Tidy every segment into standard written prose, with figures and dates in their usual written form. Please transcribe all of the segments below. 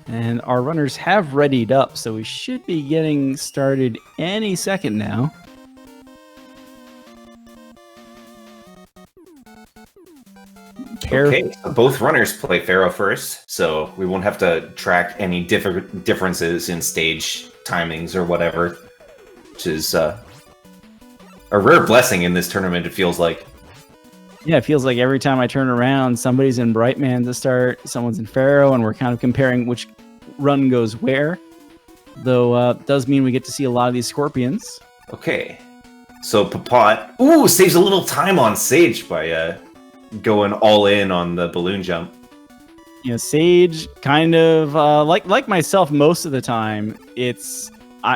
And our runners have readied up, so we should be getting started any second now. Okay, so both runners play Pharaoh first, so we won't have to track any differences in stage timings or whatever, which is a rare blessing in this tournament, it feels like. Yeah, it feels like every time I turn around, somebody's in Brightman to start, someone's in Pharaoh, and we're kind of comparing which run goes where. Though it does mean we get to see a lot of these Scorpions. Okay, so Ppot, saves a little time on Sage by going all in on the balloon jump. You know, Sage kind of like myself most of the time. It's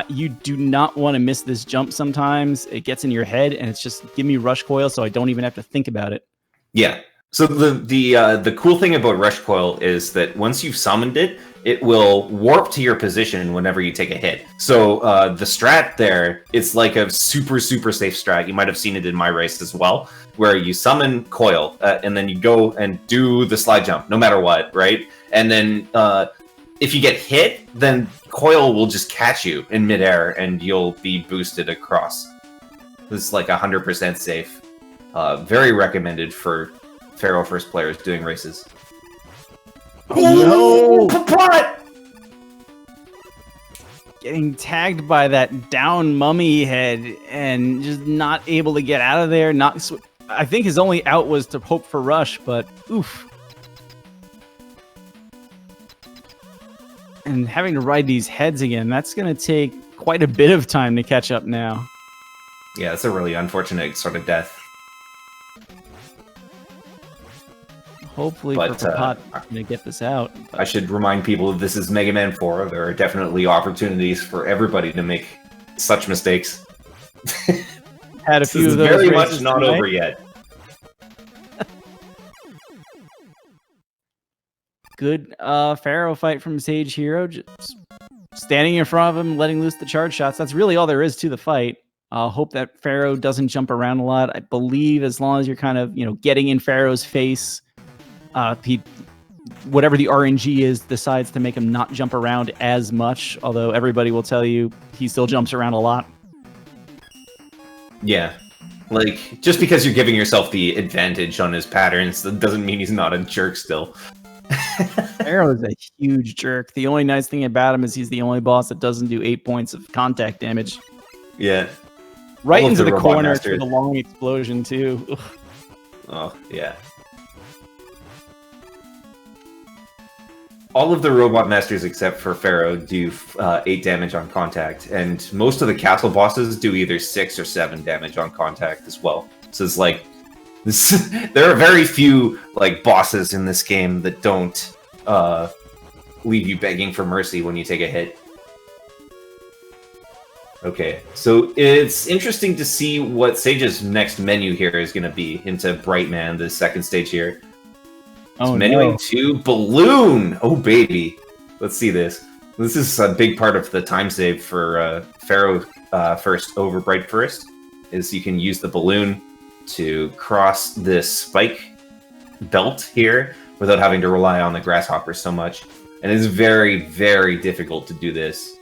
you do not want to miss this jump. Sometimes it gets in your head, and it's just give me rush coil, so I don't even have to think about it. Yeah. So the cool thing about rush coil is that once you've summoned it, it will warp to your position whenever you take a hit. So the strat there, it's like a super safe strat. You might have seen it in my race as well, where you summon coil and then you go and do the slide jump, no matter what, right? And then if you get hit, then coil will just catch you in midair and you'll be boosted across. This is like 100% safe. Very recommended for Pharaoh first players doing races. Oh no! Ppot! Getting tagged by that down mummy head and just not able to get out of there. I think his only out was to hope for rush, but oof. And having to ride these heads again, that's going to take quite a bit of time to catch up now. Yeah, it's a really unfortunate sort of death. Hopefully for Ppotdot going to get this out. I should remind people this is Mega Man 4. There are definitely opportunities for everybody to make such mistakes. Had a few of those. Very much not over yet. Good Pharaoh fight from sagehero. Just standing in front of him, letting loose the charge shots. That's really all there is to the fight. Hope that Pharaoh doesn't jump around a lot. I believe as long as you're kind of, getting in Pharaoh's face, whatever the RNG is, decides to make him not jump around as much. Although everybody will tell you he still jumps around a lot. Yeah. Like, just because you're giving yourself the advantage on his patterns, that doesn't mean he's not a jerk still. Pharaoh is a huge jerk. The only nice thing about him is he's the only boss that doesn't do 8 points of contact damage. Yeah. Right into the corner for the long explosion, too. Ugh. Oh, yeah. All of the Robot Masters except for Pharaoh do 8 damage on contact, and most of the castle bosses do either 6 or 7 damage on contact as well. So it's like, there are very few bosses in this game that don't leave you begging for mercy when you take a hit. Okay, so it's interesting to see what Sage's next menu here is going to be into Brightman, the second stage here. Oh, menuing to Balloon! Oh, baby. Let's see this. This is a big part of the time save for Pharaoh first over Bright first, is you can use the balloon to cross this spike belt here without having to rely on the grasshoppers so much. And it's very, very difficult to do this.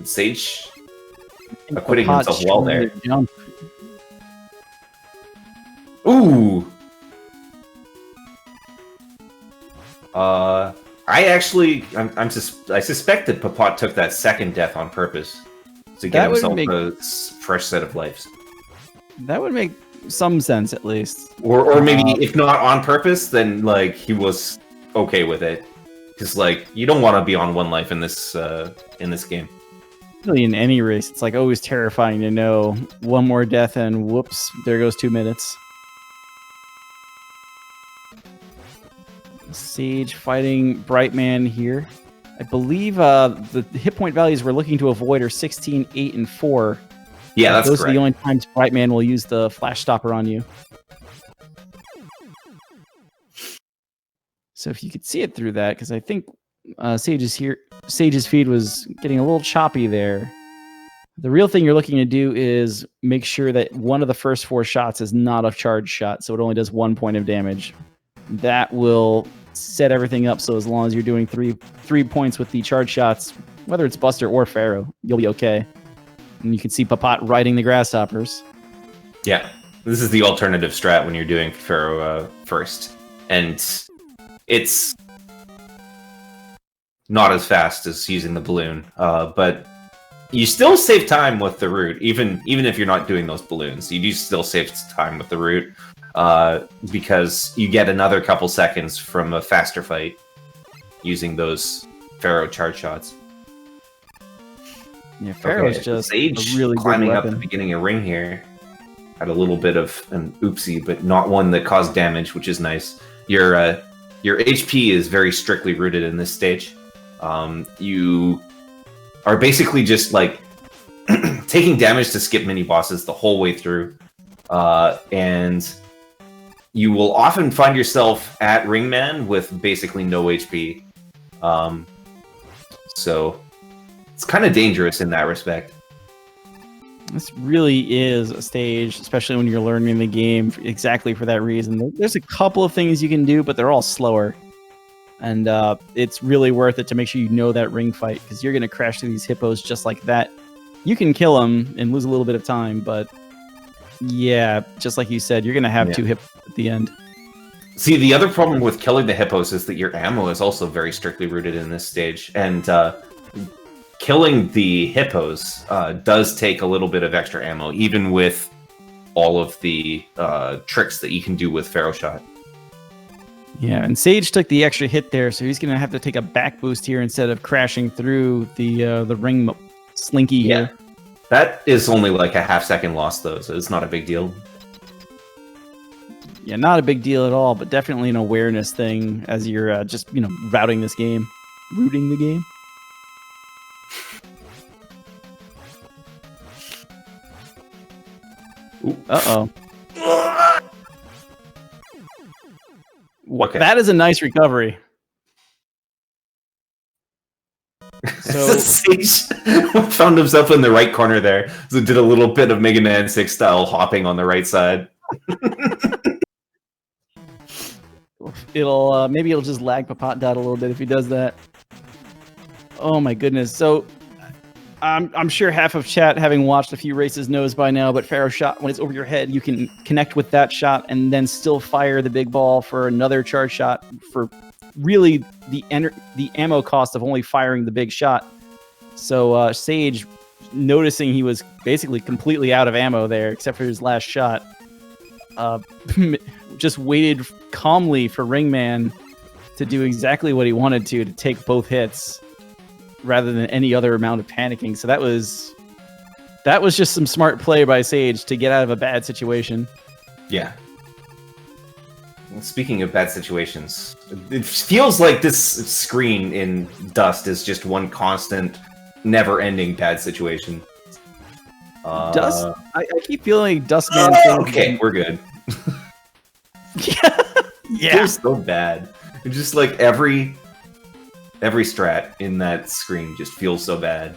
Sage acquitting himself well there. Ooh! I suspect that Ppot took that second death on purpose to get himself a fresh set of lives. That would make some sense, at least. Or maybe, if not on purpose, then he was okay with it, because you don't want to be on 1 life in this game. Really, in any race, it's always terrifying to know 1 more death and whoops, there goes 2 minutes. Sage fighting Brightman here. I believe the hit point values we're looking to avoid are 16, 8, and 4. Yeah, that's those correct. are the only times Brightman will use the flash stopper on you. So if you could see it through that, because I think Sage's feed was getting a little choppy there. The real thing you're looking to do is make sure that one of the first 4 shots is not a charge shot, so it only does 1 point of damage. That will set everything up so as long as you're doing three points with the charge shots, whether it's Buster or Pharaoh, you'll be okay. And you can see Ppot riding the grasshoppers. Yeah, this is the alternative strat when you're doing Pharaoh first. And it's not as fast as using the balloon, but you still save time with the route, even if you're not doing those balloons. You do still save time with the route, because you get another couple seconds from a faster fight using those Pharaoh charge shots. Yeah, Pharaoh's just Sage a really climbing good up the beginning of ring here. Had a little bit of an oopsie, but not one that caused damage, which is nice. Your HP is very strictly rooted in this stage. You are basically just like taking damage to skip mini bosses the whole way through, and you will often find yourself at Ringman with basically no HP. So it's kind of dangerous in that respect. This really is a stage, especially when you're learning the game exactly for that reason. There's a couple of things you can do, but they're all slower. And it's really worth it to make sure you know that ring fight, because you're going to crash through these hippos just like that. You can kill them and lose a little bit of time, but yeah, just like you said, you're going to have two hippos at the end. See, the other problem with killing the hippos is that your ammo is also very strictly rooted in this stage, and killing the hippos does take a little bit of extra ammo, even with all of the tricks that you can do with Pharaoh Shot. Yeah, and Sage took the extra hit there, so he's going to have to take a back boost here instead of crashing through the ring slinky here. That is only like a half-second loss, though, so it's not a big deal. Yeah, not a big deal at all, but definitely an awareness thing as you're just, rooting the game. Uh-oh. Okay. That is a nice recovery. So Sage found himself in the right corner there, so did a little bit of Mega Man 6 style hopping on the right side. Maybe it'll just lag Ppotdot a little bit if he does that. Oh my goodness. So I'm sure half of chat, having watched a few races, knows by now, but Pharaoh Shot, when it's over your head, you can connect with that shot and then still fire the big ball for another charge shot for really the ammo cost of only firing the big shot. So Sage, noticing he was basically completely out of ammo there, except for his last shot, just waited calmly for Ringman to do exactly what he wanted to take both hits, rather than any other amount of panicking. So that was just some smart play by Sage to get out of a bad situation. Yeah. Speaking of bad situations, it feels like this screen in Dust is just one constant, never-ending bad situation. Dust? I keep feeling Dustman. Okay, we're good. Yeah. It feels so bad. It's just like every strat in that screen just feels so bad.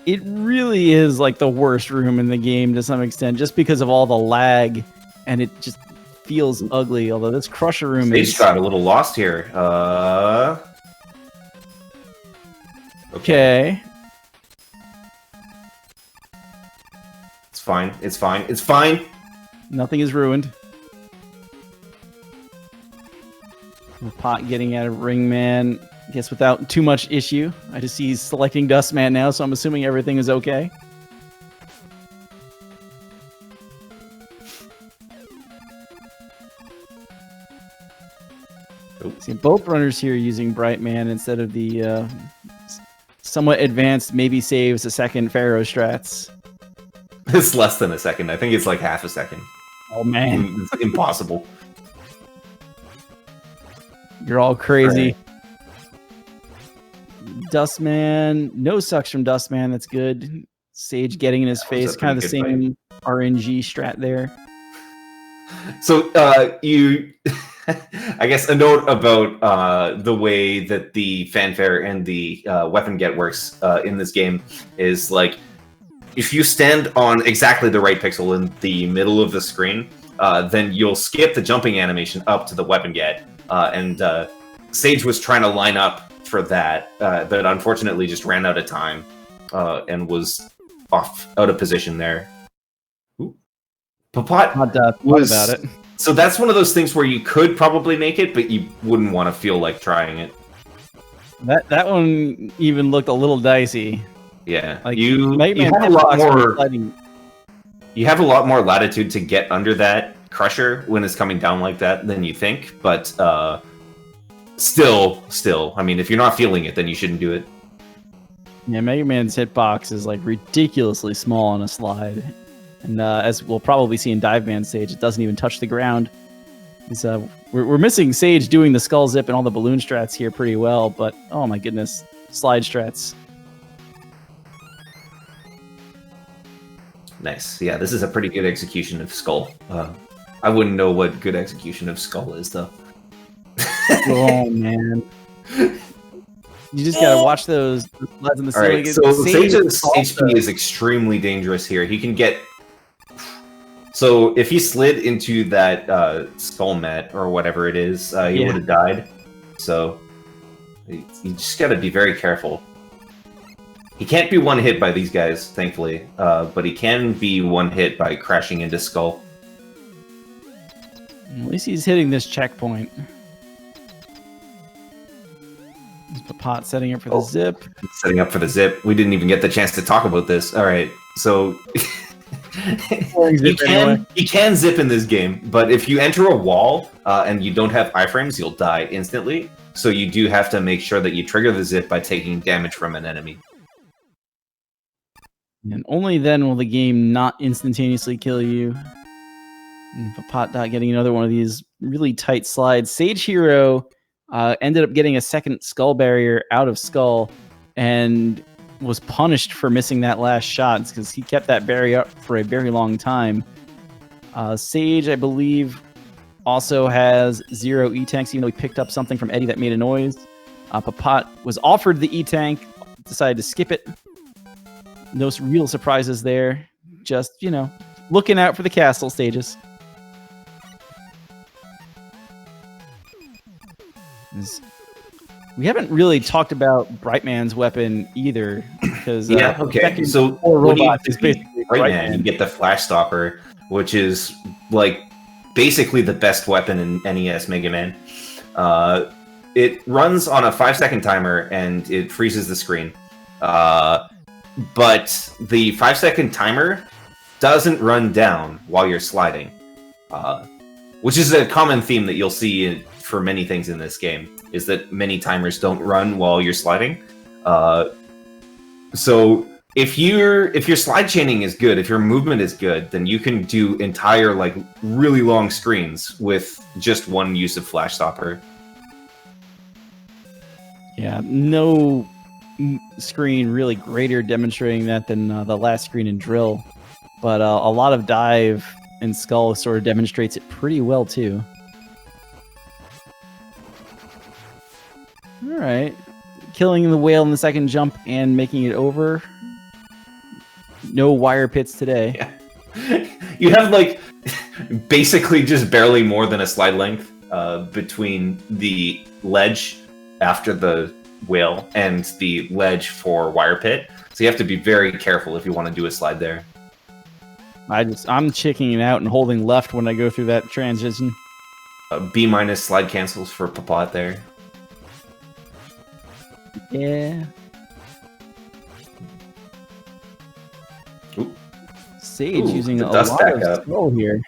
It really is like the worst room in the game to some extent, just because of all the lag, and it just feels ugly. Although this Crusher room Sage got a little lost here. Okay. It's fine. It's fine. It's fine. Nothing is ruined. Pot getting out of Ringman, I guess without too much issue. I just see he's selecting Dustman now, so I'm assuming everything is okay. See, both runners here using Brightman instead of the somewhat advanced, maybe saves a second Pharaoh strats. It's less than a second. I think it's like half a second. Oh man. It's impossible. You're all crazy. Right. Dustman, no sucks from Dustman. That's good. Sage getting in his face, kind of the same RNG strat there. So you, I guess a note about the way that the fanfare and the weapon get works in this game is like, if you stand on exactly the right pixel in the middle of the screen, then you'll skip the jumping animation up to the weapon get. and Sage was trying to line up for that, but unfortunately just ran out of time and was out of position there. Ppotdot was about it. So that's one of those things where you could probably make it, but you wouldn't want to feel like trying it. That one even looked a little dicey. Yeah, like you have a lot more. You have a lot more latitude to get under that crusher when it's coming down like that than you think, but still, I mean, if you're not feeling it, then you shouldn't do it. Yeah, Mega Man's hitbox is like ridiculously small on a slide. And as we'll probably see in Dive Man stage, it doesn't even touch the ground. We're missing Sage doing the skull zip and all the balloon strats here pretty well, but oh my goodness, slide strats. Nice. Yeah, this is a pretty good execution of skull. I wouldn't know what good execution of skull is, though. Oh, man. You just gotta watch those slides in the ceiling. Right, so Sage's HP is extremely dangerous here. He can get... So if he slid into that skull mat or whatever it is, he would have died. So you just gotta be very careful. He can't be one hit by these guys, thankfully, but he can be one hit by crashing into skull. At least he's hitting this checkpoint. Ppot setting up for the zip. Setting up for the zip. We didn't even get the chance to talk about this. All right, so you can zip in this game, but if you enter a wall and you don't have iframes, you'll die instantly. So you do have to make sure that you trigger the zip by taking damage from an enemy. And only then will the game not instantaneously kill you. And Ppotdot getting another one of these really tight slides. Sagehero ended up getting a second skull barrier out of skull and was punished for missing that last shot because he kept that barrier up for a very long time. Sage, I believe, also has 0 E-tanks, even though he picked up something from Eddie that made a noise. Ppot was offered the E-tank, decided to skip it. No real surprises there. Just, you know, looking out for the castle stages. We haven't really talked about Brightman's weapon either, because okay. So robot is basically Brightman. You get the Flash Stopper, which is like basically the best weapon in NES Mega Man. It runs on a 5-second timer and it freezes the screen. But the 5-second timer doesn't run down while you're sliding, which is a common theme that you'll see for many things in this game, is that many timers don't run while you're sliding. So if your slide chaining is good, if your movement is good, then you can do entire, like, really long screens with just one use of Flash Stopper. Yeah, no screen really greater demonstrating that than the last screen in Drill, but a lot of Dive and Skull sort of demonstrates it pretty well too. All right, killing the whale in the second jump and making it over. No wire pits today. Yeah. You have like basically just barely more than a slide length between the ledge after the whale and the ledge for wire pit, so you have to be very careful if you want to do a slide there. I'm chicking it out and holding left when I go through that transition. B- slide cancels for Ppot there. Yeah. Ooh. Sage using a lot of skill here.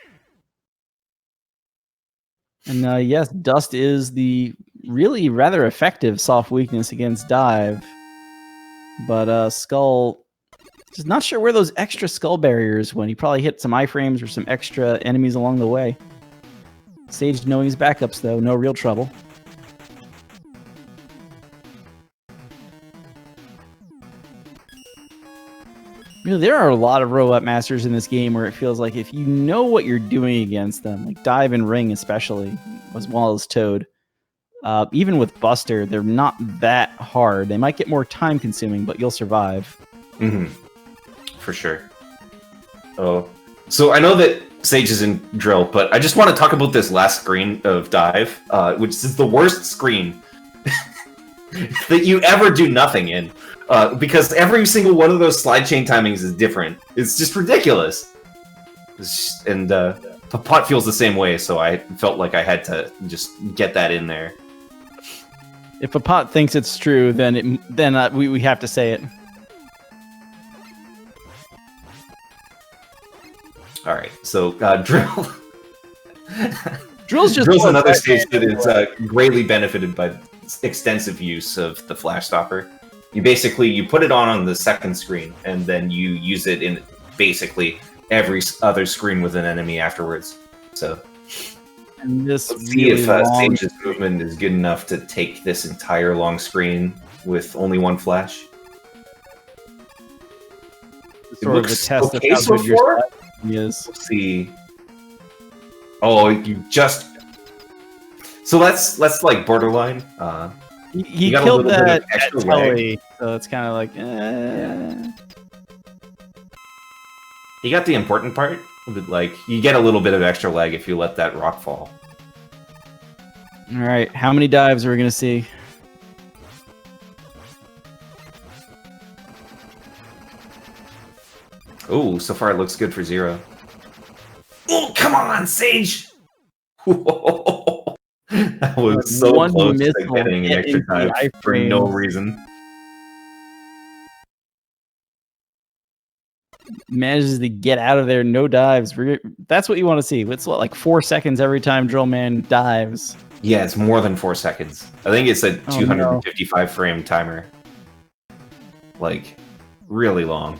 And yes, dust is the really rather effective soft weakness against Dive. But Skull, just not sure where those extra skull barriers went. He probably hit some iframes or some extra enemies along the way. Sage knowing his backups, though. No real trouble. You know, there are a lot of robot masters in this game where it feels like if you know what you're doing against them, like Dive and Ring especially, as well as Toad, even with Buster, they're not that hard. They might get more time consuming, but you'll survive. Mm-hmm. For sure. Oh, so I know that Sage is in drill, but I just want to talk about this last screen of dive, which is the worst screen that you ever do nothing in, because every single one of those slide chain timings is different. It's just ridiculous. And Ppot feels the same way, so I felt like I had to just get that in there. If Ppot thinks it's true, then we have to say it. All right, so drill. Drill's another stage that is greatly benefited by extensive use of the flash stopper. You put it on the second screen, and then you use it in basically every other screen with an enemy afterwards. So, and this let's see if Sage's movement is good enough to take this entire long screen with only one flash. Sort of a test of how good your strategy is. Let's see. Oh, you just. So that's like borderline. He killed that Telly, so it's kind of like. He got the important part, but like you get a little bit of extra lag if you let that rock fall. All right, how many dives are we gonna see? Oh, so far it looks good for 0. Oh, come on, Sage! That was so close to getting an extra dive for no reason. Manages to get out of there, no dives. That's what you want to see. It's what, like 4 seconds every time Drillman dives. Yeah, it's more than 4 seconds. I think it's a 255 frame timer. Like, really long.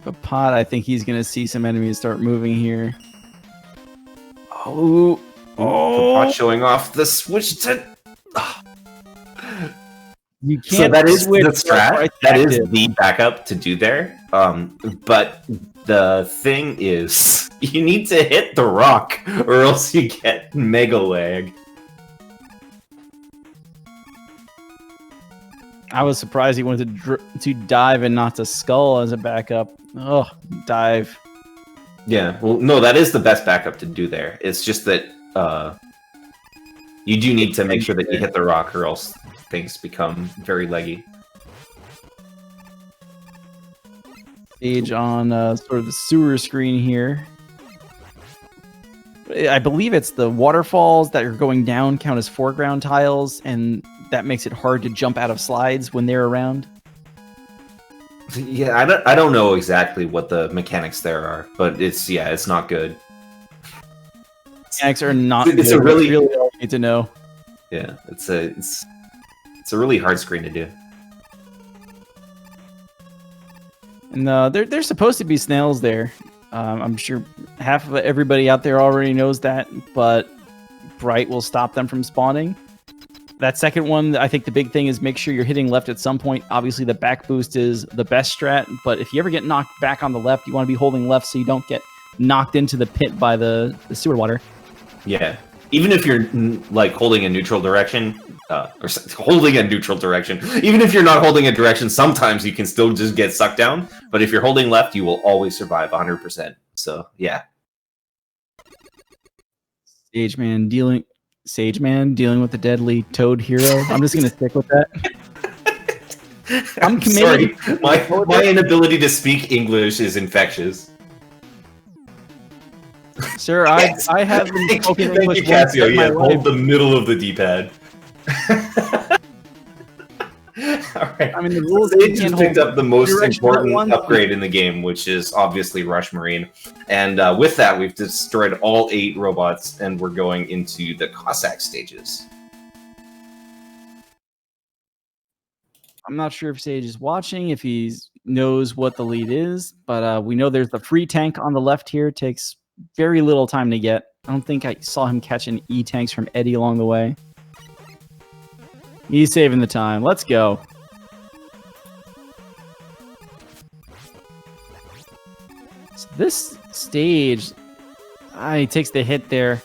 Ppot, I think he's gonna see some enemies start moving here. Oh, Ppot showing off the switch to. You can't. So that is the strat. That is the backup to do there. But the thing is, you need to hit the rock, or else you get mega lag. I was surprised he wanted to dive and not to skull as a backup. Oh, dive. Yeah, well, no, that is the best backup to do there. It's just that you do need to make sure that you hit the rock, or else things become very leggy. Sage on sort of the sewer screen here. I believe it's the waterfalls that are going down count as foreground tiles, and that makes it hard to jump out of slides when they're around. Yeah, I don't know exactly what the mechanics there are, but it's not good. Mechanics are not it's good. A really all you need to know. Yeah, it's a really hard screen to do. And there's supposed to be snails there. I'm sure half of everybody out there already knows that, but Bright will stop them from spawning. That second one, I think the big thing is make sure you're hitting left at some point. Obviously, the back boost is the best strat, but if you ever get knocked back on the left, you want to be holding left so you don't get knocked into the pit by the sewer water. Yeah. Even if you're like holding a neutral direction, even if you're not holding a direction, sometimes you can still just get sucked down. But if you're holding left, you will always survive 100%. So, yeah. Sage man dealing with the deadly toad hero. I'm just gonna stick with that. I'm committed. Sorry, my inability to speak English is infectious. Sir, yes. I have been spoken English. Thank you, Casio. Yeah, hold the middle of the D-pad. Alright. I mean, the rules just picked up the most important upgrade in the game, which is obviously Rush Marine. And with that, we've destroyed all 8 robots, and we're going into the Cossack stages. I'm not sure if Sage is watching, if he knows what the lead is, but we know there's the free tank on the left here. It takes very little time to get. I don't think I saw him catch an E-tanks from Eddie along the way. He's saving the time. Let's go. So this stage, he takes the hit there.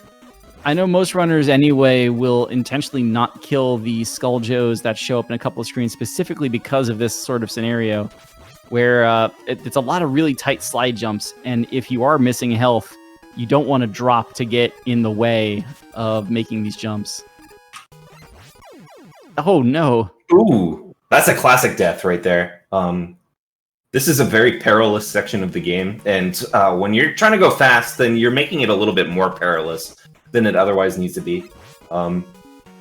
I know most runners anyway will intentionally not kill the Skull Joes that show up in a couple of screens specifically because of this sort of scenario where it's a lot of really tight slide jumps. And if you are missing health, you don't want to drop to get in the way of making these jumps. Oh, no. Ooh, that's a classic death right there. This is a very perilous section of the game, and when you're trying to go fast, then you're making it a little bit more perilous than it otherwise needs to be.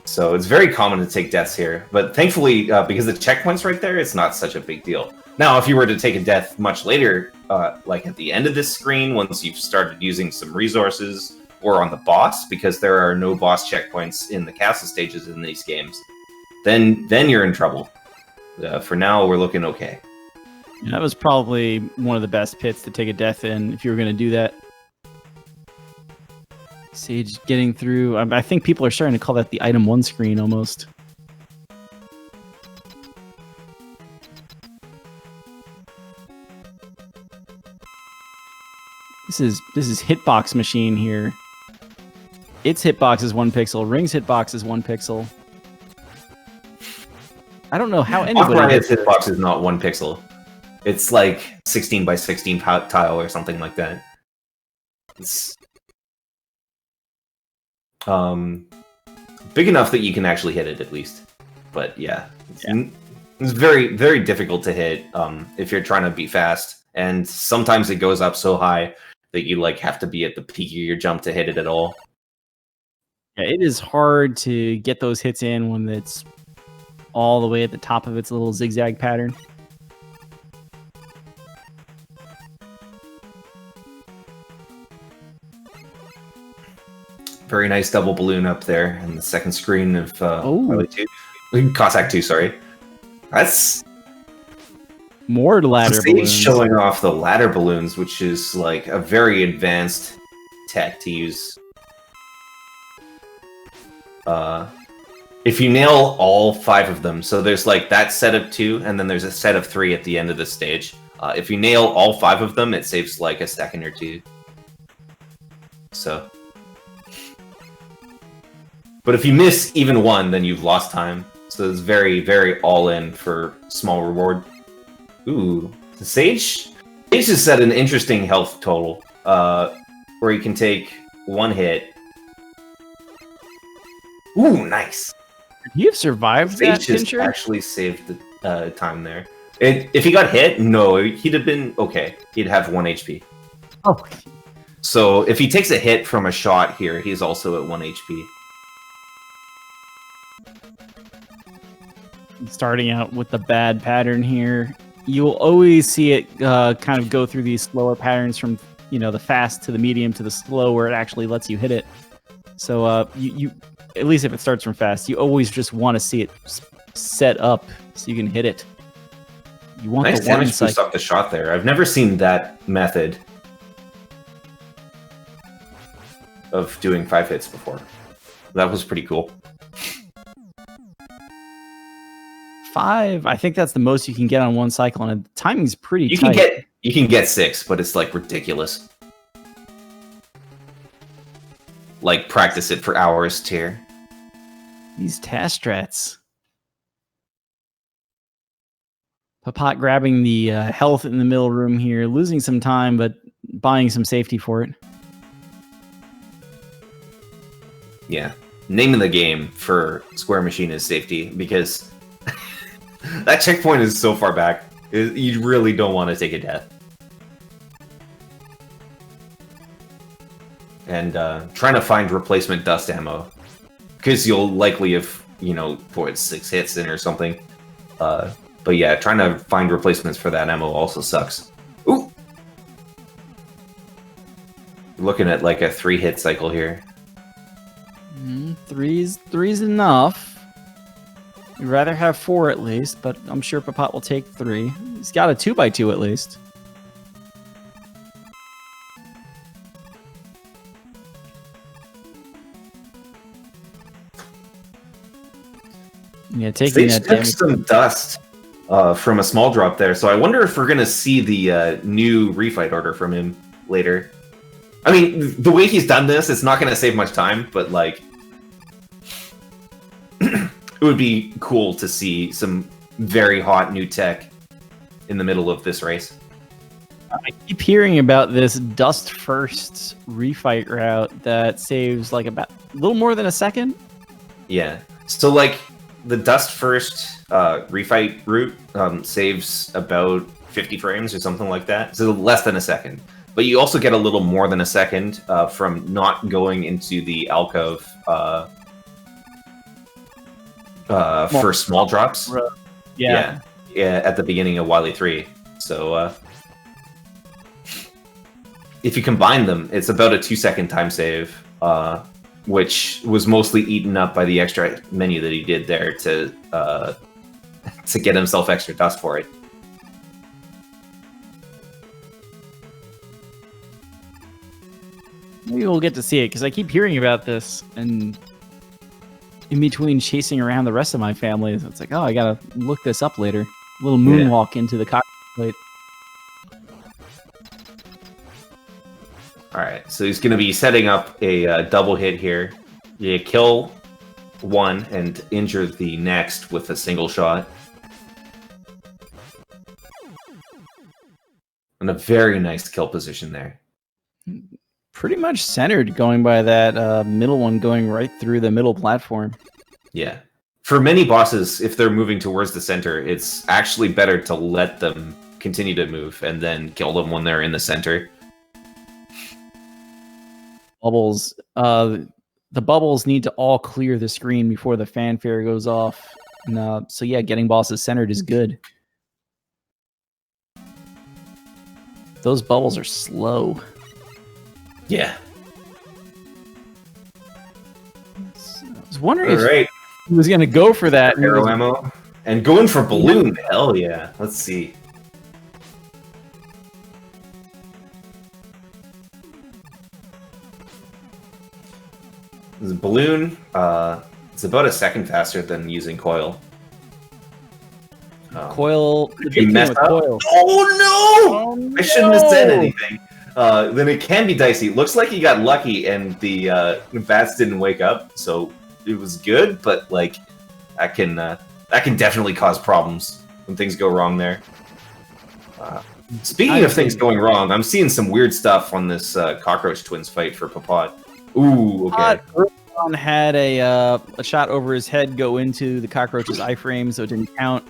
So it's very common to take deaths here, but thankfully, because the checkpoint's right there, it's not such a big deal. Now, if you were to take a death much later, like at the end of this screen, once you've started using some resources, or on the boss, because there are no boss checkpoints in the castle stages in these games, then you're in trouble. For now, we're looking okay. That was probably one of the best pits to take a death in if you were going to do that. Sage getting through. I think people are starting to call that the item 1 screen almost. This is Hitbox Machine here. Its hitbox is 1 pixel. Ring's hitbox is 1 pixel. I don't know how anybody. Its hitbox is not 1 pixel. It's like 16 by 16 tile or something like that. It's big enough that you can actually hit it at least. But yeah, it's very, very difficult to hit if you're trying to be fast. And sometimes it goes up so high that you like have to be at the peak of your jump to hit it at all. Yeah, it is hard to get those hits in when it's all the way at the top of its little zigzag pattern. Very nice double balloon up there in the second screen of Cossack 2, sorry. That's more ladder balloons. Showing off the ladder balloons, which is like a very advanced tech to use. If you nail all 5 of them, so there's like that set of 2, and then there's a set of 3 at the end of the stage. If you nail all 5 of them, it saves like a second or 2. So. But if you miss even 1, then you've lost time. So it's very, very all-in for small reward. Ooh, Sage has set an interesting health total, where you can take 1 hit. Ooh, nice. Could he have survived that, Sage actually saved the time there. If he got hit, no, he'd have been okay. He'd have 1 HP. Oh. So if he takes a hit from a shot here, he's also at 1 HP. Starting out with the bad pattern here, you'll always see it kind of go through these slower patterns from the fast to the medium to the slow, where it actually lets you hit it. So you at least if it starts from fast, you always just want to see it set up so you can hit it. You want nice the one damage boost off the shot there. I've never seen that method of doing 5 hits before. That was pretty cool. 5, I think that's the most you can get on 1 cycle, and the timing's pretty tight. You can get 6, but it's like ridiculous. Like practice it for hours, tier. These task strats. Ppotdot grabbing the health in the middle room here, losing some time, but buying some safety for it. Yeah, name of the game for Square Machine is safety, because that checkpoint is so far back. You really don't want to take a death. And trying to find replacement dust ammo, because you'll likely have, put 6 hits in or something. But yeah, trying to find replacements for that ammo also sucks. Ooh! Looking at like a 3-hit cycle here. Three's enough. We'd rather have 4 at least, but I'm sure Ppotdot will take 3. He's got a 2x2 at least. Yeah, taking that damage. Some dust from a small drop there, so I wonder if we're gonna see the new refight order from him later. I mean, the way he's done this, it's not going to save much time, but like, it would be cool to see some very hot new tech in the middle of this race. I keep hearing about this dust first refight route that saves like about a little more than a second. Yeah. So like the dust first refight route saves about 50 frames or something like that. So less than a second. But you also get a little more than a second from not going into the alcove for small drops. Yeah, at the beginning of Wily 3. So if you combine them, it's about a 2-second time save, which was mostly eaten up by the extra menu that he did there to get himself extra dust for it. Maybe we'll get to see it, because I keep hearing about this, and in between chasing around the rest of my family, it's like, oh, I gotta look this up later. A little moonwalk into the cockpit. Alright, so he's going to be setting up a double hit here. You kill one and injure the next with a single shot. And a very nice kill position there. Pretty much centered, going by that middle one, going right through the middle platform. Yeah. For many bosses, if they're moving towards the center, it's actually better to let them continue to move and then kill them when they're in the center. Bubbles. The bubbles need to all clear the screen before the fanfare goes off. And, so yeah, getting bosses centered is good. Those bubbles are slow. Yeah. I was wondering if he was going to go for that. Arrow ammo. And going for balloon. Hell yeah. Let's see. The balloon, it's about a second faster than using coil. Coil. You messed up. Coil. Oh no! I shouldn't have said anything. Then it can be dicey. It looks like he got lucky and the bats didn't wake up, so it was good. But like, that can definitely cause problems when things go wrong there. Speaking of things going wrong, I'm seeing some weird stuff on this cockroach twins fight for Ppotdot. Ooh, okay. Had a shot over his head go into the cockroach's iframe, so it didn't count.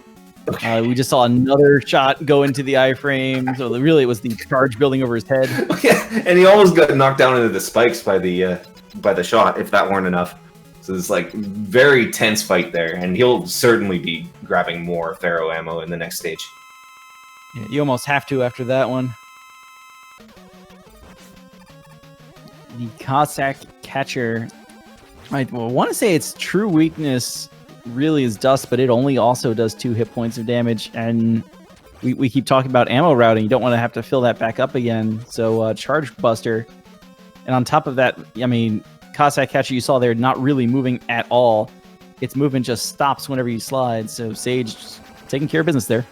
Okay. We just saw another shot go into the iframe, so really it was the charge building over his head. Yeah, and he almost got knocked down into the spikes by the shot, if that weren't enough. So it's like very tense fight there, and he'll certainly be grabbing more Pharaoh ammo in the next stage. Yeah, you almost have to after that one. The Cossack catcher, I want to say its true weakness really is dust, but it only also does 2 hit points of damage, and we keep talking about ammo routing. You don't want to have to fill that back up again, so Charge Buster. And on top of that, I mean, Cossack catcher you saw there not really moving at all. Its movement just stops whenever you slide, so Sage taking care of business there.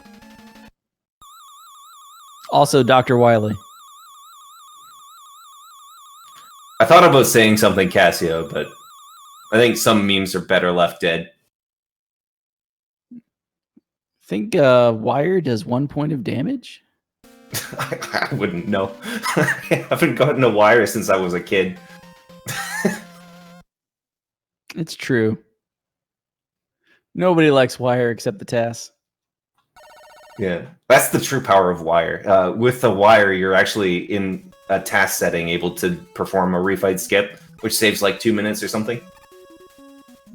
Also, Dr. Wily. I thought about saying something Casio, but I think some memes are better left dead. I think Wire does 1 point of damage? I wouldn't know. I haven't gotten a Wire since I was a kid. It's true. Nobody likes Wire except the TAS. Yeah, that's the true power of Wire. With the Wire, you're actually in a task setting able to perform a refight skip, which saves like 2 minutes or something.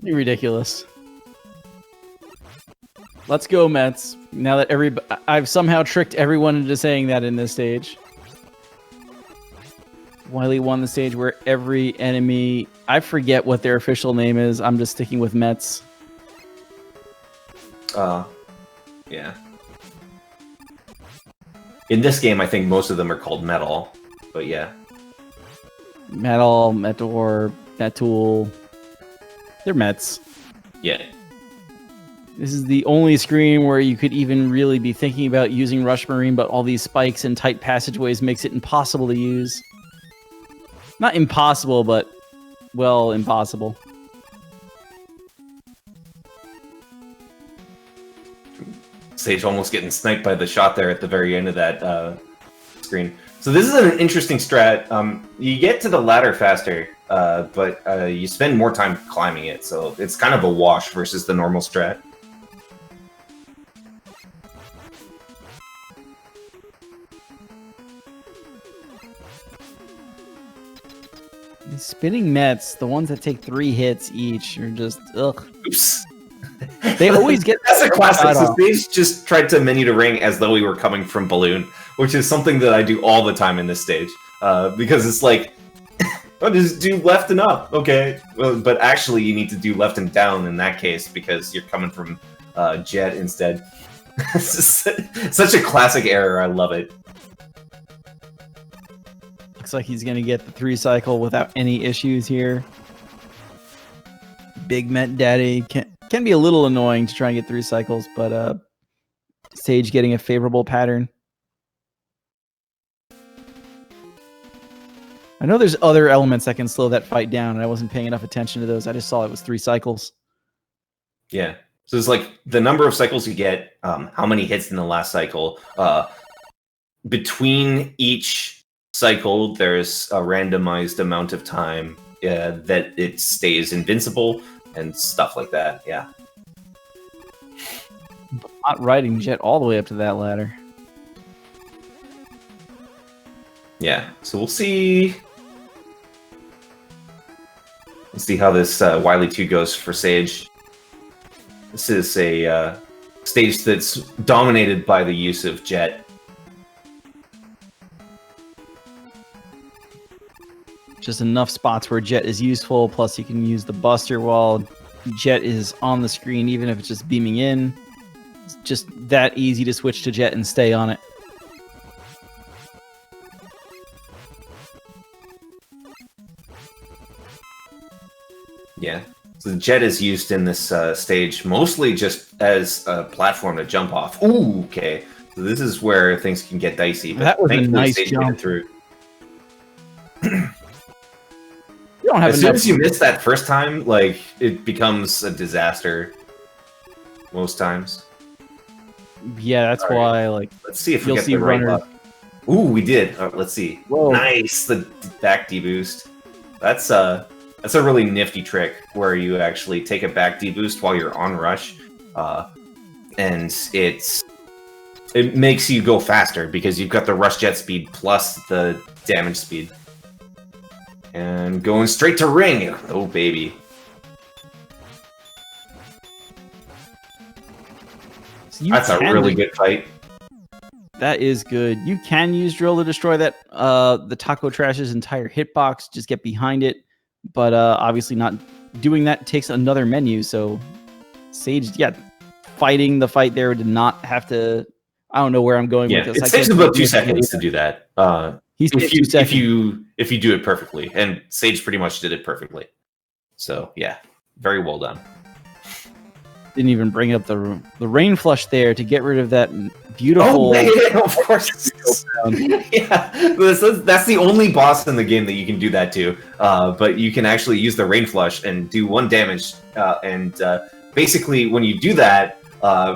Ridiculous. Let's go, Mets. Now that I've somehow tricked everyone into saying that in this stage. Wily won the stage where every enemy... I forget what their official name is. I'm just sticking with Mets. Yeah. In this game, I think most of them are called Metal, but yeah. Metal, Metor, Metul. They're Mets. Yeah. This is the only screen where you could even really be thinking about using Rush Marine, but all these spikes and tight passageways makes it impossible to use. Not impossible, but, well, impossible. Sage almost getting sniped by the shot there at the very end of that screen. So this is an interesting strat. You get to the ladder faster, but you spend more time climbing it, so it's kind of a wash versus the normal strat. These spinning Mets, the ones that take 3 hits each, are just ugh. Oops. They always get. That's a classic. So Sage just tried to menu to ring as though we were coming from balloon, which is something that I do all the time in this stage, because it's like, oh, just do left and up, okay? Well, but actually, you need to do left and down in that case because you're coming from jet instead. Such a classic error. I love it. Looks like he's gonna get the 3 cycle without any issues here. Big Met Daddy can be a little annoying to try and get 3 cycles, but Sage getting a favorable pattern. I know there's other elements that can slow that fight down, and I wasn't paying enough attention to those. I just saw it was 3 cycles. Yeah. So it's like the number of cycles you get, how many hits in the last cycle. Between each cycle, there's a randomized amount of time that it stays invincible and stuff like that. Yeah. Not riding Jet all the way up to that ladder. Yeah. So we'll see. Let's see how this Wily 2 goes for Sage. This is a stage that's dominated by the use of Jet. Just enough spots where Jet is useful, plus you can use the Buster while Jet is on the screen, even if it's just beaming in. It's just that easy to switch to Jet and stay on it. Yeah. So the Jet is used in this stage mostly just as a platform to jump off. Ooh, okay. So this is where things can get dicey. But that was a nice Sage jump. made it through. You don't have as soon as you miss that first time, like, it becomes a disaster most times. Yeah, that's why, like, let's see if we you'll get see the right runners. luck. Ooh, we did. Let's see. Whoa. Nice, the back deboost. That's a really nifty trick where you actually take a back deboost while you're on rush, and it makes you go faster because you've got the rush jet speed plus the damage speed. And going straight to ring. Oh, baby. So that's a really good fight. That is good. You can use drill to destroy that the Taco Trash's entire hitbox. Just get behind it. But obviously not doing that takes another menu. So Sage, yeah, fighting the fight there did not have to. I don't know where I'm going with this. It takes about 2 seconds to do that. If you do it perfectly, and Sage pretty much did it perfectly. So yeah, very well done. Didn't even bring up the rain flush there to get rid of that beautiful. Oh, yeah, of course. Yeah, that's the only boss in the game that you can do that to. But you can actually use the rain flush and do 1 damage. And basically, when you do that,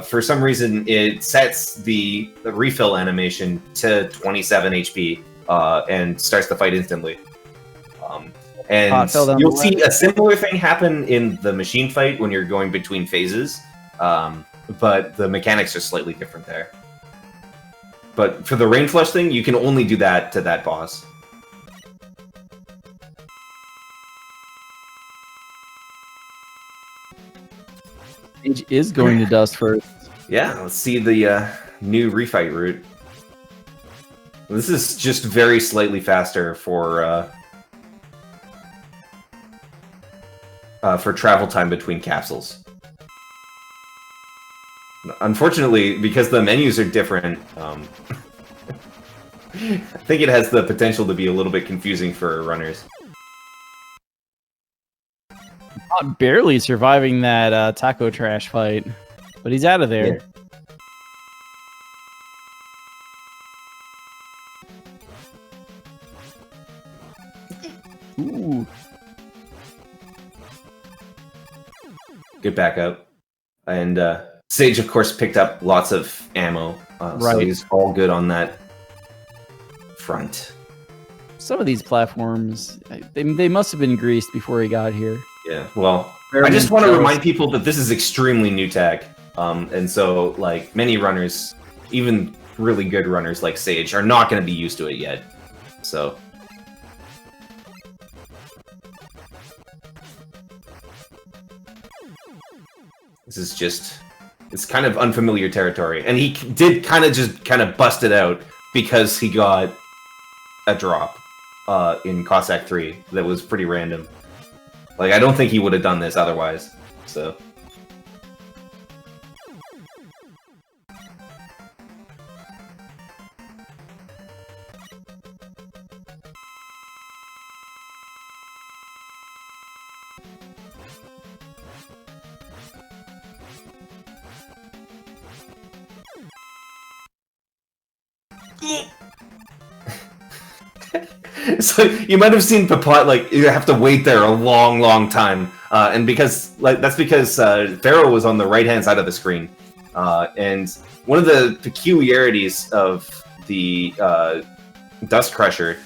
for some reason, it sets the refill animation to 27 HP and starts the fight instantly. And you'll see a similar thing happen in the machine fight when you're going between phases, but the mechanics are slightly different there. But for the rain flush thing, you can only do that to that boss. Sage is going to dust first. Yeah, let's see the new refight route. This is just very slightly faster for travel time between capsules. Unfortunately, because the menus are different, I think it has the potential to be a little bit confusing for runners. Not barely surviving that Taco Trash fight, but he's out of there. Yeah. Ooh. Good backup. And Sage, of course, picked up lots of ammo. So he's all good on that front. Some of these platforms, they must have been greased before he got here. Yeah, well, I just want to remind people that this is extremely new tech. And so, like, many runners, even really good runners like Sage, are not going to be used to it yet. So... this is just... it's kind of unfamiliar territory. And he did kind of bust it out because he got a drop in Cossack 3 that was pretty random. Like, I don't think he would have done this otherwise, so... So you might have seen Ppotdot, like, you have to wait there a long, long time, and that's because Pharaoh was on the right-hand side of the screen, and one of the peculiarities of the Dust Crusher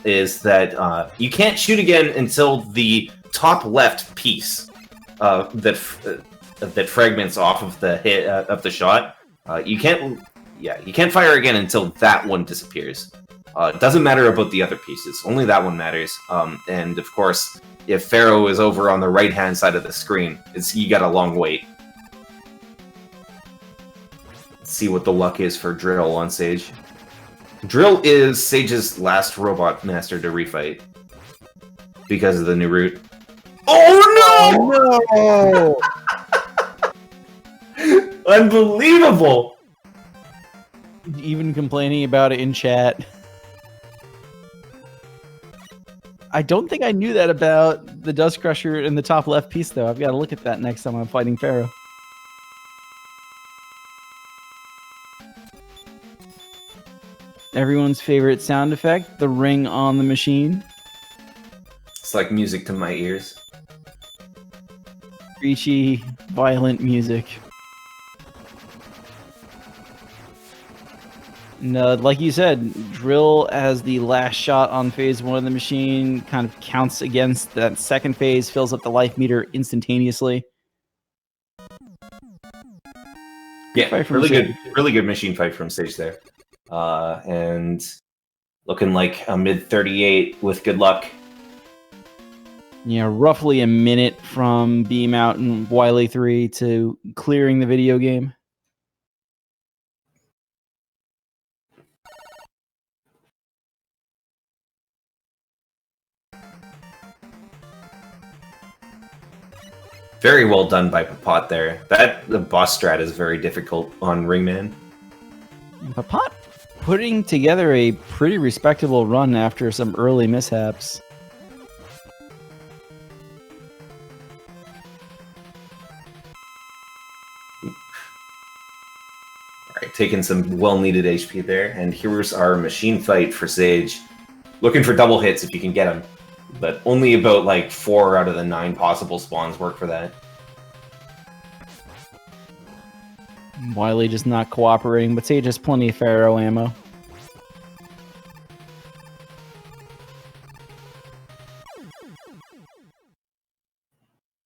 is that you can't shoot again until the top left piece that fragments off of the hit of the shot. You can't fire again until that one disappears. It doesn't matter about the other pieces, only that one matters. And of course, if Pharaoh is over on the right-hand side of the screen, you got a long wait. Let's see what the luck is for Drill on Sage. Drill is Sage's last robot master to refight because of the new route. Oh no! Unbelievable! Even complaining about it in chat. I don't think I knew that about the Dust Crusher in the top left piece, though. I've got to look at that next time I'm fighting Pharaoh. Everyone's favorite sound effect, the ring on the machine. It's like music to my ears. Screechy, violent music. No, like you said, Drill as the last shot on phase 1 of the machine kind of counts against that second phase, fills up the life meter instantaneously. Yeah, really good machine fight from Sage there. And looking like a mid 38 with good luck. Yeah, roughly a minute from Beam Out and Wily 3 to clearing the video game. Very well done by Ppotdot there. The boss strat is very difficult on Ringman. Ppotdot putting together a pretty respectable run after some early mishaps. Alright, taking some well-needed HP there, and here's our machine fight for Sage. Looking for double hits if you can get them. But only about, like, 4 out of the 9 possible spawns work for that. Wily just not cooperating, but Sage has plenty of Pharaoh ammo.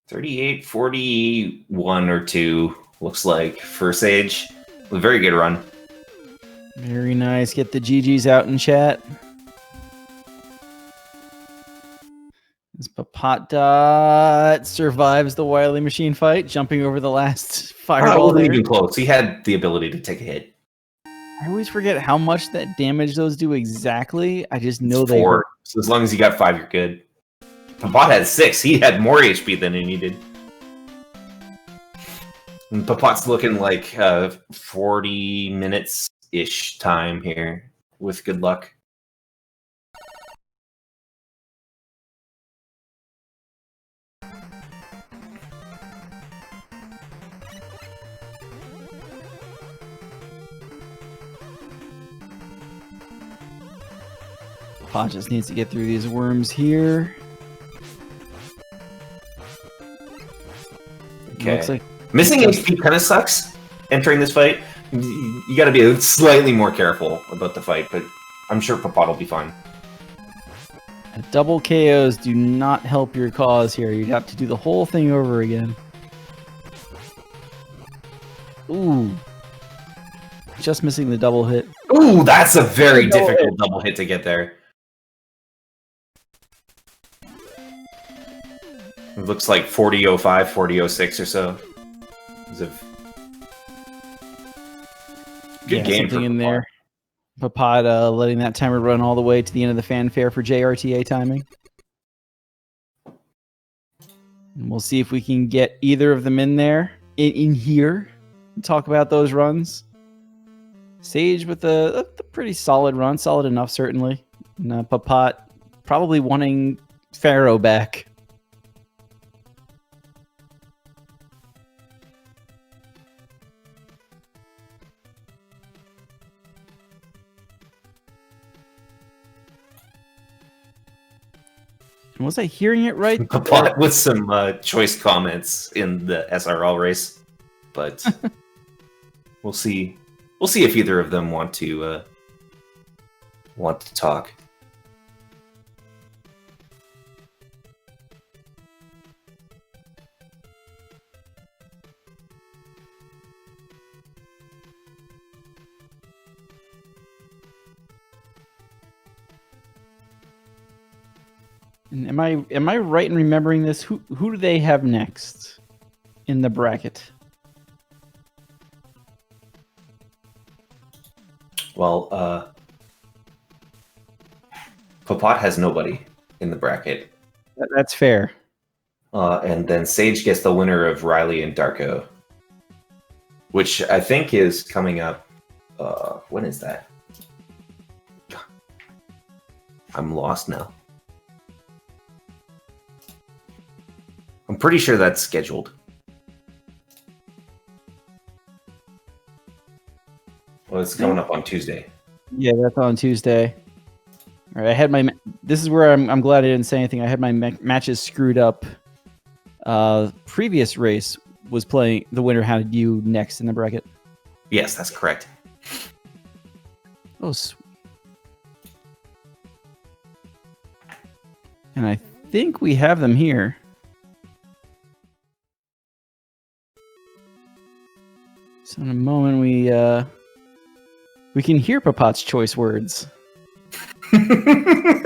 $38.41 or 2 looks like for Sage. A very good run. Very nice. Get the GGs out in chat. As Ppotdot survives the Wily machine fight, jumping over the last fireball. Wasn't even close. He had the ability to take a hit. I always forget how much that damage those do exactly. I just know It's they 4. hurt. So as long as you got 5, you're good. Ppotdot had 6. He had more HP than he needed. And Ppotdot's looking like 40 minutes-ish time here, with good luck. Ppotdot just needs to get through these worms here. Okay. Looks like Missing HP kind of sucks entering this fight. You got to be slightly more careful about the fight, but I'm sure Ppotdot will be fine. double KOs do not help your cause here. You'd have to do the whole thing over again. Ooh. Just missing the double hit. Ooh, that's a very difficult double hit to get there. It looks like 40.05, 40.06 or so. Good game something in there. Ppotdot letting that timer run all the way to the end of the fanfare for JRTA timing. And we'll see if we can get either of them in there, in here, and talk about those runs. Sage with a pretty solid run, solid enough certainly. And Ppotdot probably wanting Pharaoh back. Was I hearing it right? Ppotdot with some choice comments in the SRL race, but we'll see. We'll see if either of them want to talk. And am I right in remembering this? Who do they have next in the bracket? Well, Ppotdot has nobody in the bracket. That's fair. And then Sage gets the winner of Riley and Darko, which I think is coming up. When is that? I'm lost now. I'm pretty sure that's scheduled. Well, it's coming up on Tuesday. Yeah, that's on Tuesday. All right, I had my. This is where I'm glad I didn't say anything. I had my matches screwed up. Previous race was playing. The winner had you next in the bracket. Yes, that's correct. Oh, and I think we have them here. So in a moment we can hear Ppotdot's choice words. I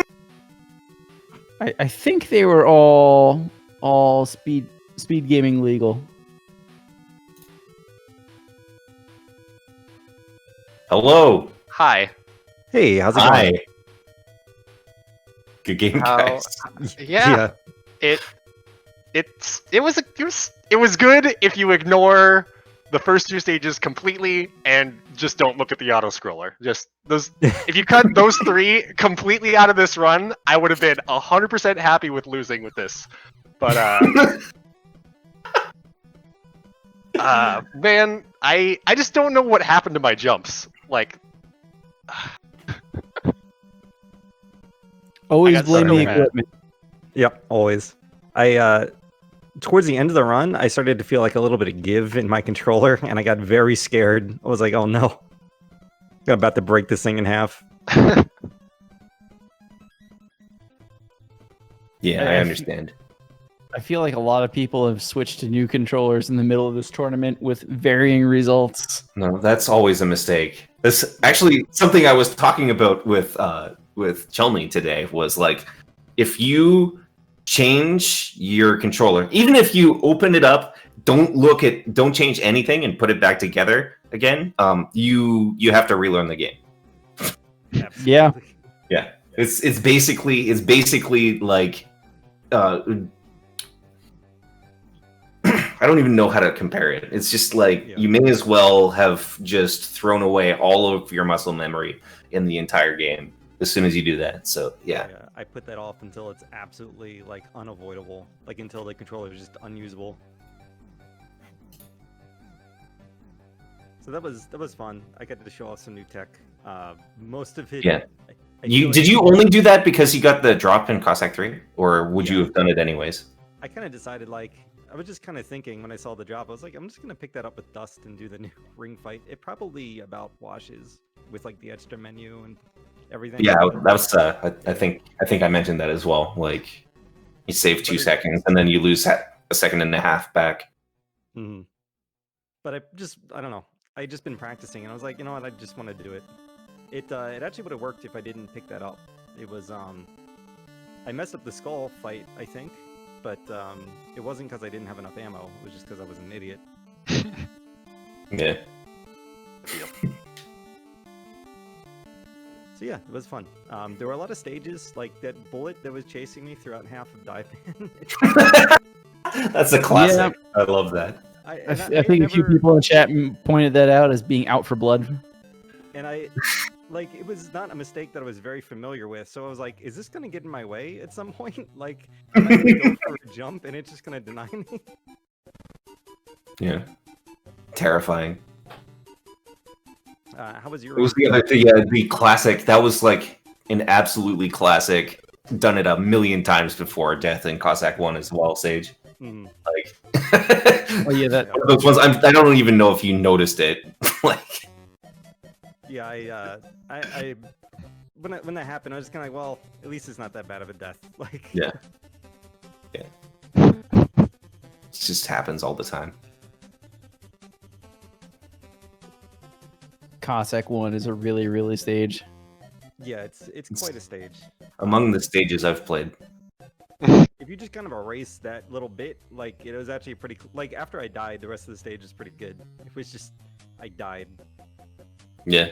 think they were all speed gaming legal. Hello. Hi. Hey, how's it going? Good game, guys. Yeah. It was good if you ignore the first two stages completely and just don't look at the auto scroller. Just those. If you cut those three completely out of this run, I would have been 100% happy with losing with this. But man, I just don't know what happened to my jumps. Like, always blame the equipment. Yep, always. Towards the end of the run, I started to feel like a little bit of give in my controller, and I got very scared. I was like, oh no. I'm about to break this thing in half. Yeah, I understand. I feel like a lot of people have switched to new controllers in the middle of this tournament with varying results. No, that's always a mistake. This actually something I was talking about with Chelmy today was like, if you change your controller, even if you open it up, don't change anything and put it back together again, you have to relearn the game. Yeah. Yeah. It's basically like I don't even know how to compare it. It's just like you may as well have just thrown away all of your muscle memory in the entire game as soon as you do that. So yeah. I put that off until it's absolutely like unavoidable, like until the controller is just unusable. So that was fun. I got to show off some new tech. Most of it. Yeah. Did you only do that because you got the drop in Cossack 3, or would you have done it anyways? I kind of decided like I was just kind of thinking when I saw the drop, I was like, I'm just gonna pick that up with Dust and do the new ring fight. It probably about washes with like the extra menu and everything. Yeah, that was. I think I mentioned that as well. Like, you save 2 seconds and then you lose a second and a half back. Mm-hmm. But I don't know. I just been practicing, and I was like, you know what? I just want to do it. It actually would have worked if I didn't pick that up. It was I messed up the skull fight, I think, but it wasn't because I didn't have enough ammo. It was just because I was an idiot. Yeah. So yeah, it was fun. There were a lot of stages, like that bullet that was chasing me throughout half of Dive-Man. That's a classic. Yeah. I love that. I think a few people in the chat pointed that out as being out for blood. And it was not a mistake that I was very familiar with, so I was like, is this going to get in my way at some point? Like, I'm going to go for a jump and it's just going to deny me? Yeah. Terrifying. How was your... It was the classic, that was like an absolutely classic, done it a million times before, death in Cossack 1 as well, Sage. Mm. Like... Oh yeah, that... Those ones, I don't even know if you noticed it. Like... Yeah, I when that happened, I was kind of like, well, at least it's not that bad of a death. Like, yeah. It just happens all the time. Cossack 1 is a really stage. Yeah, it's quite a stage. Among the stages I've played. If you just kind of erase that little bit, like, it was actually pretty... Like, after I died, the rest of the stage is pretty good. It was just... I died. Yeah.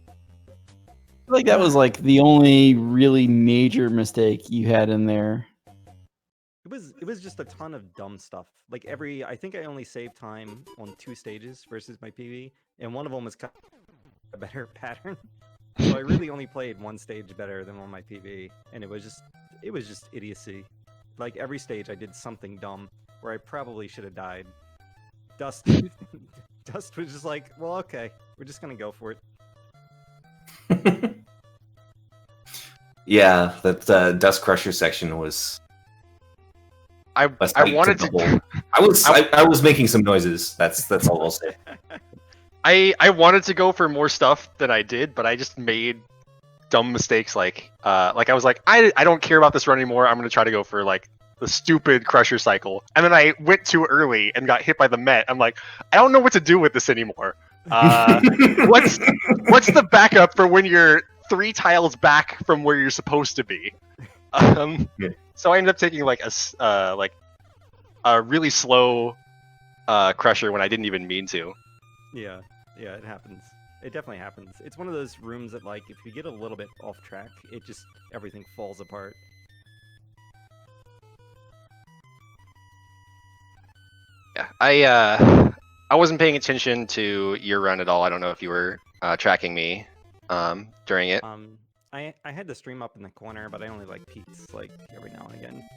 I feel like that was like the only really major mistake you had in there. It was just a ton of dumb stuff. Like I think I only saved time on 2 stages versus my PV, and one of them was kind of a better pattern. So I really only played 1 stage better than on my PV, and it was just idiocy. Like every stage I did something dumb where I probably should have died. Dust was just like, well, okay, we're just gonna go for it. Yeah, that Dust Crusher section was. I wanted to. I was making some noises. That's all I'll say. I wanted to go for more stuff than I did, but I just made dumb mistakes. Like I was like, I don't care about this run anymore. I'm gonna try to go for like the stupid Crusher cycle, and then I went too early and got hit by the Met. I'm like, I don't know what to do with this anymore. What's the backup for when you're 3 tiles back from where you're supposed to be? So I ended up taking like a really slow Crusher when I didn't even mean to. Yeah, it happens. It definitely happens. It's one of those rooms that, like, if you get a little bit off track, everything falls apart. Yeah, I wasn't paying attention to your run at all. I don't know if you were tracking me during it. I had the stream up in the corner, but I only like peeks like every now and again.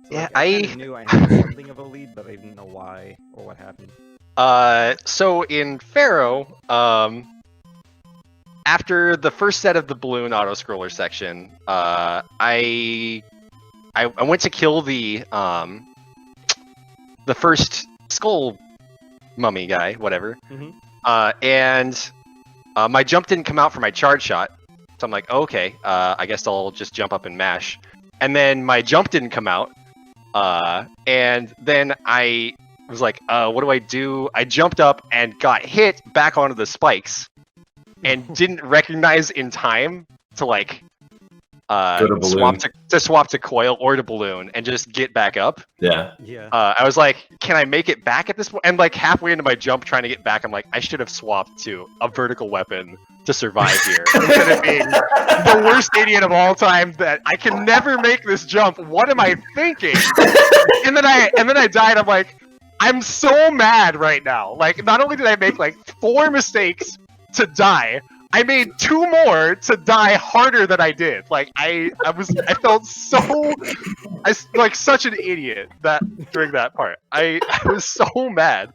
So, yeah, like, I kinda knew I had something of a lead, but I didn't know why or what happened. So in Pharaoh, after the first set of the balloon auto scroller section, I went to kill the first skull mummy guy, whatever. Mm-hmm. And my jump didn't come out for my charge shot, so I'm like, okay, I guess I'll just jump up and mash. And then my jump didn't come out, and then I was like, what do I do? I jumped up and got hit back onto the spikes, and didn't recognize in time to like swap to coil or to balloon and just get back up. Yeah. I was like, can I make it back at this point? And like halfway into my jump trying to get back, I'm like, I should have swapped to a vertical weapon to survive here. Instead of being the worst idiot of all time that I can never make this jump. What am I thinking? and then I died. I'm like, I'm so mad right now. Like, not only did I make like 4 mistakes to die, I made 2 more to die harder than I did. Like I felt like such an idiot during that part. I was so mad.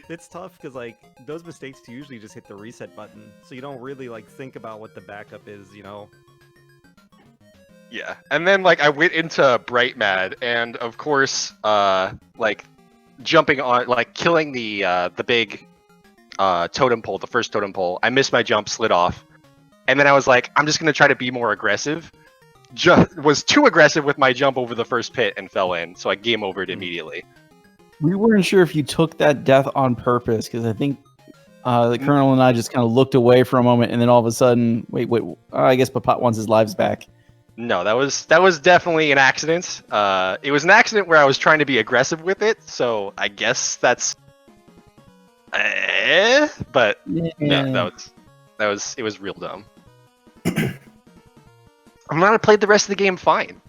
It's tough because like those mistakes usually just hit the reset button, so you don't really like think about what the backup is, you know. Yeah, and then like I went into Bright Mad, and of course, like jumping on, like killing the big totem pole, the first totem pole. I missed my jump, slid off, and then I was like, I'm just gonna try to be more aggressive. Was too aggressive with my jump over the first pit and fell in, so I game overed immediately. We weren't sure if you took that death on purpose because I think the Colonel and I just kind of looked away for a moment, and then all of a sudden, wait, I guess Ppotdot wants his lives back. No, that was definitely an accident. It was an accident where I was trying to be aggressive with it, so I guess that's. But Yeah. no, it was real dumb. I'm gonna play the rest of the game fine.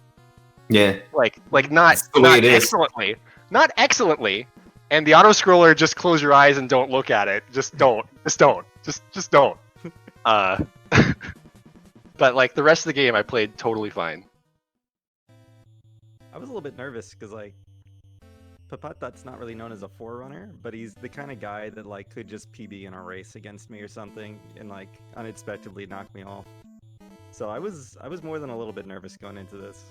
Yeah. Like not excellently, not excellently. And the auto scroller, just close your eyes and don't look at it. Just don't. Just don't. Just don't. But like the rest of the game, I played totally fine. I was a little bit nervous because like Ppotdot's not really known as a forerunner, but he's the kind of guy that like could just PB in a race against me or something and like unexpectedly knock me off. So I was more than a little bit nervous going into this.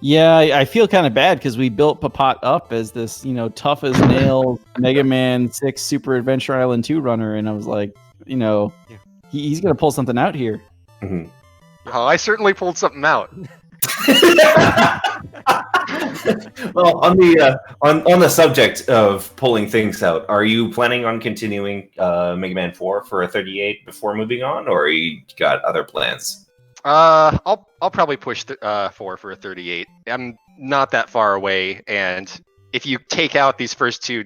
Yeah, I feel kind of bad because we built Ppotdot up as this, tough as nails Mega Man 6 Super Adventure Island 2 runner, and I was like, he's gonna pull something out here. Mm-hmm. Oh, I certainly pulled something out. Well, on the subject of pulling things out, are you planning on continuing Mega Man 4 for a 38 before moving on, or you got other plans? I'll probably push 4 for a 38. I'm not that far away, and if you take out these first two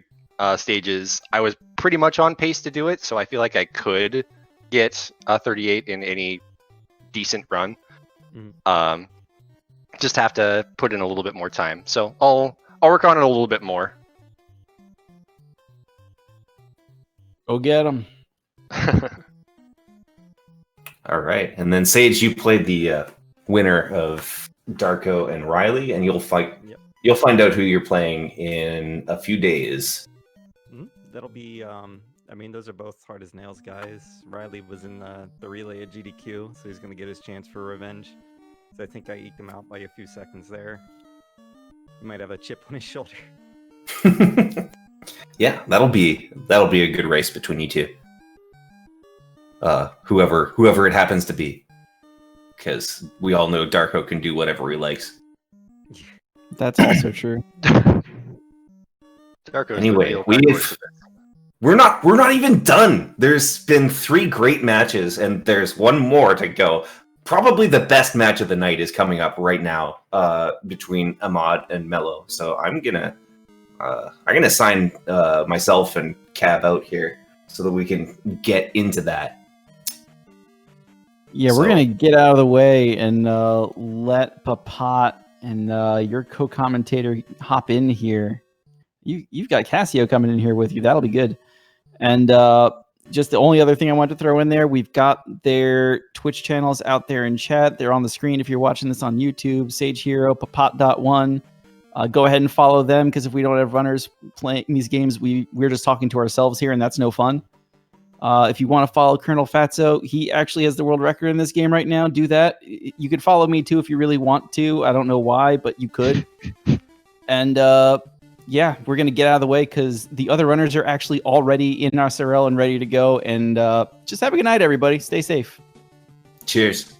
stages, I was pretty much on pace to do it. So I feel like I could get a 38 in any decent run. Mm-hmm. Just have to put in a little bit more time. So I'll work on it a little bit more. Go get him. All right, and then Sage, you played the winner of Darko and Riley, and you'll fight. Yep. You'll find out who you're playing in a few days. Mm-hmm. That'll be. I mean, those are both hard as nails guys. Riley was in the relay at GDQ, so he's gonna get his chance for revenge. So I think I eked him out by a few seconds there. He might have a chip on his shoulder. Yeah, that'll be a good race between you two. Whoever it happens to be, because we all know Darko can do whatever he likes. That's also true. Anyway, we're not even done. There's been 3 great matches, and there's one more to go. Probably the best match of the night is coming up right now between Ahmad and Mello. So I'm gonna sign myself and Cav out here so that we can get into that. Yeah, we're gonna get out of the way and let Ppotdot and your co-commentator hop in here. You've got Cassio coming in here with you. That'll be good. And just the only other thing I want to throw in there, we've got their Twitch channels out there in chat. They're on the screen if you're watching this on YouTube. sagehero, Ppotdot1. Go ahead and follow them, because if we don't have runners playing these games, we're just talking to ourselves here, and that's no fun. If you want to follow Colonel Fatso, he actually has the world record in this game right now. Do that. You could follow me too if you really want to. I don't know why, but you could. And yeah, we're going to get out of the way because the other runners are actually already in SRL and ready to go. And just have a good night, everybody. Stay safe. Cheers.